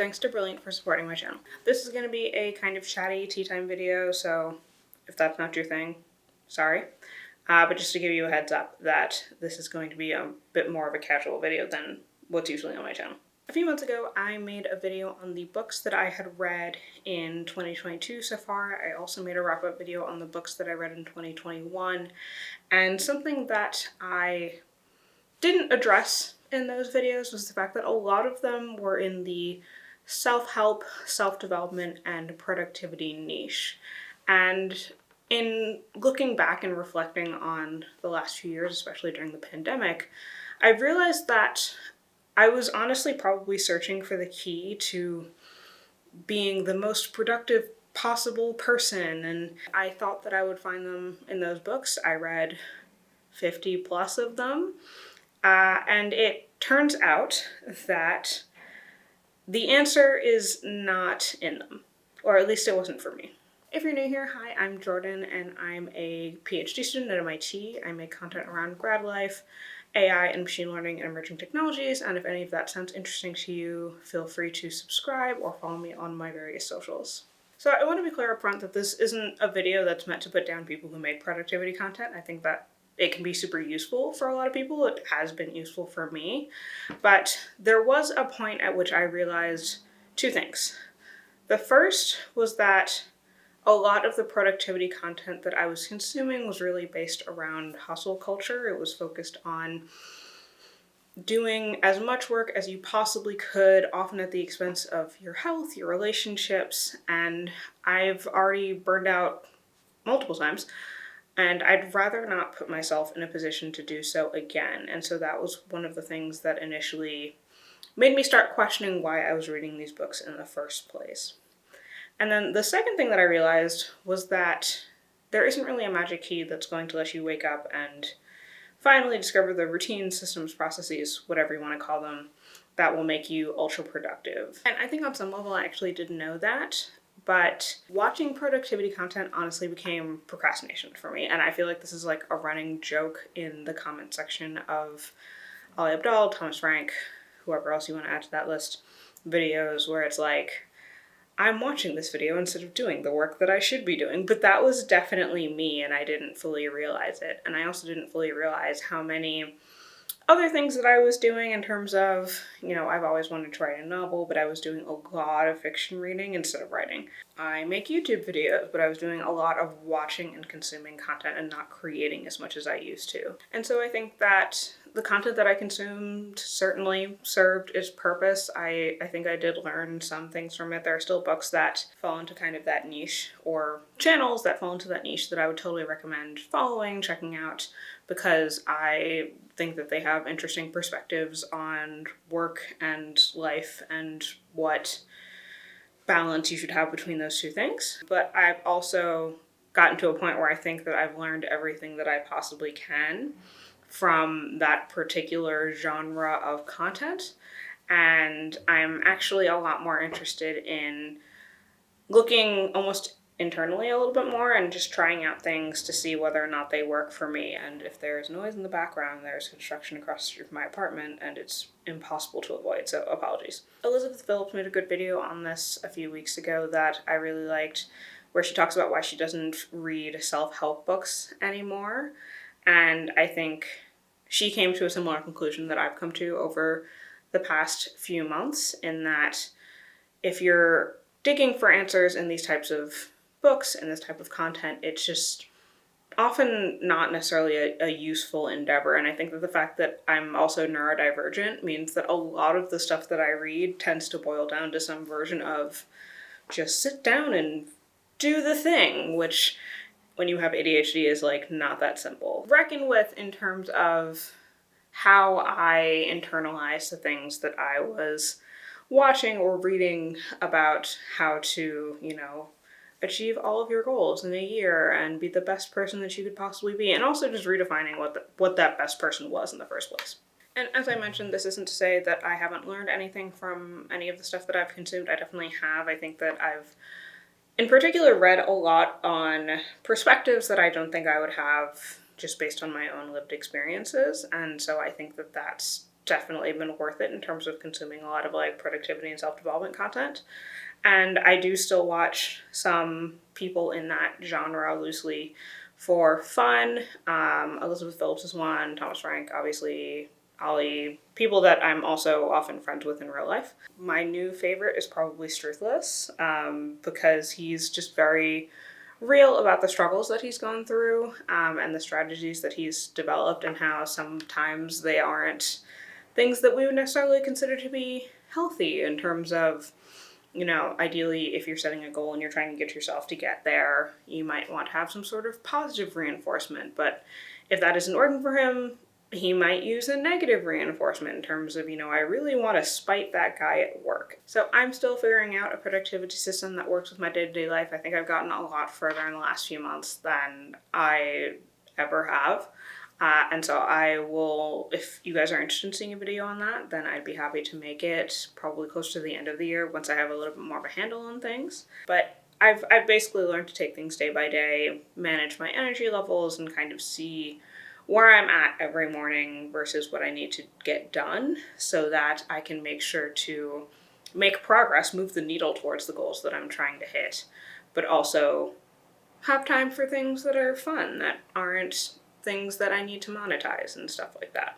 Thanks to Brilliant for supporting my channel. This is going to be a kind of chatty tea time video, so if that's not your thing, sorry. But just to give you a heads up that this is going to be a bit more of a casual video than what's usually on my channel. A few months ago, I made a video on the books that I had read in 2022 so far. I also made a wrap-up video on the books that I read in 2021, and something that I didn't address in those videos was the fact that a lot of them were in the self-help, self-development, and productivity niche. And in looking back and reflecting on the last few years, especially during the pandemic, I've realized that I was honestly probably searching for the key to being the most productive possible person, and I thought that I would find them in those books. I read 50 plus of them, and it turns out that the answer is not in them, or at least it wasn't for me. If you're new here, hi, I'm Jordan, and I'm a PhD student at MIT. I make content around grad life, AI and machine learning and emerging technologies, and if any of that sounds interesting to you, feel free to subscribe or follow me on my various socials. So I want to be clear up front that this isn't a video that's meant to put down people who make productivity content. I think that it can be super useful for a lot of people. It has been useful for me. But there was a point at which I realized two things. The first was that a lot of the productivity content that I was consuming was really based around hustle culture. It was focused on doing as much work as you possibly could, often at the expense of your health, your relationships, and I've already burned out multiple times. And I'd rather not put myself in a position to do so again. And so that was one of the things that initially made me start questioning why I was reading these books in the first place. And then the second thing that I realized was that there isn't really a magic key that's going to let you wake up and finally discover the routines, systems, processes, whatever you want to call them, that will make you ultra productive. And I think on some level I actually did know that. But watching productivity content honestly became procrastination for me. And I feel like this is like a running joke in the comment section of Ali Abdaal, Thomas Frank, whoever else you want to add to that list, videos where it's like, I'm watching this video instead of doing the work that I should be doing. But that was definitely me, and I didn't fully realize it. And I also didn't fully realize how many other things that I was doing in terms of, I've always wanted to write a novel, but I was doing a lot of fiction reading instead of writing. I make YouTube videos, but I was doing a lot of watching and consuming content and not creating as much as I used to. And so I think that the content that I consumed certainly served its purpose. I think I did learn some things from it. There are still books that fall into kind of that niche, or channels that fall into that niche, that I would totally recommend following, checking out, because I think that they have interesting perspectives on work and life and what balance you should have between those two things. But I've also gotten to a point where I think that I've learned everything that I possibly can from that particular genre of content, and I'm actually a lot more interested in looking almost internally a little bit more and just trying out things to see whether or not they work for me. And if there's noise in the background, there's construction across the street from my apartment and it's impossible to avoid, so apologies. Elizabeth Phillips made a good video on this a few weeks ago that I really liked, where she talks about why she doesn't read self-help books anymore. And I think she came to a similar conclusion that I've come to over the past few months, in that if you're digging for answers in these types of books and this type of content, it's just often not necessarily a useful endeavor. And I think that the fact that I'm also neurodivergent means that a lot of the stuff that I read tends to boil down to some version of just sit down and do the thing, which when you have ADHD is like not that simple. Reckon with in terms of how I internalize the things that I was watching or reading about how to, achieve all of your goals in a year and be the best person that you could possibly be, and also just redefining what that best person was in the first place. And as I mentioned, this isn't to say that I haven't learned anything from any of the stuff that I've consumed. I definitely have. I think that I've, in particular, read a lot on perspectives that I don't think I would have just based on my own lived experiences, and so I think that that's definitely been worth it in terms of consuming a lot of like productivity and self-development content. And I do still watch some people in that genre loosely for fun. Elizabeth Phillips is one, Thomas Frank, obviously, Ollie, people that I'm also often friends with in real life. My new favorite is probably Struthless, because he's just very real about the struggles that he's gone through, and the strategies that he's developed, and how sometimes they aren't things that we would necessarily consider to be healthy in terms of, you know, ideally, if you're setting a goal and you're trying to get yourself to get there, you might want to have some sort of positive reinforcement. But if that isn't working for him, he might use a negative reinforcement in terms of, you know, I really want to spite that guy at work. So I'm still figuring out a productivity system that works with my day-to-day life. I think I've gotten a lot further in the last few months than I ever have. And so I will, if you guys are interested in seeing a video on that, then I'd be happy to make it probably close to the end of the year once I have a little bit more of a handle on things. But I've basically learned to take things day by day, manage my energy levels, and kind of see where I'm at every morning versus what I need to get done so that I can make sure to make progress, move the needle towards the goals that I'm trying to hit, but also have time for things that are fun, that aren't things that I need to monetize and stuff like that.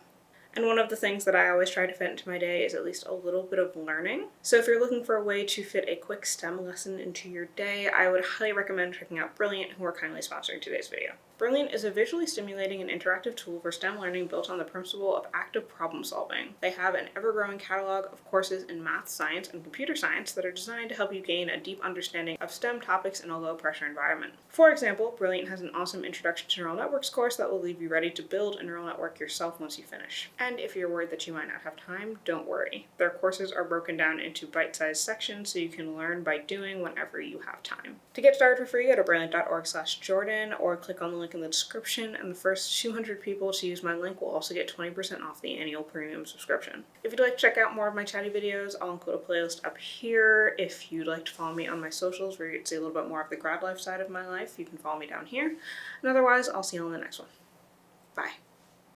And one of the things that I always try to fit into my day is at least a little bit of learning. So if you're looking for a way to fit a quick STEM lesson into your day, I would highly recommend checking out Brilliant, who are kindly sponsoring today's video. Brilliant is a visually stimulating and interactive tool for STEM learning built on the principle of active problem solving. They have an ever-growing catalog of courses in math, science, and computer science that are designed to help you gain a deep understanding of STEM topics in a low-pressure environment. For example, Brilliant has an awesome Introduction to Neural Networks course that will leave you ready to build a neural network yourself once you finish. And if you're worried that you might not have time, don't worry. Their courses are broken down into bite-sized sections so you can learn by doing whenever you have time. To get started for free, go to brilliant.org/Jordan or click on the link in the description, and the first 200 people to use my link will also get 20% off the annual premium subscription. If you'd like to check out more of my chatty videos, I'll include a playlist up here. If you'd like to follow me on my socials where you get to see a little bit more of the grad life side of my life, you can follow me down here. And otherwise, I'll see you on the next one. Bye.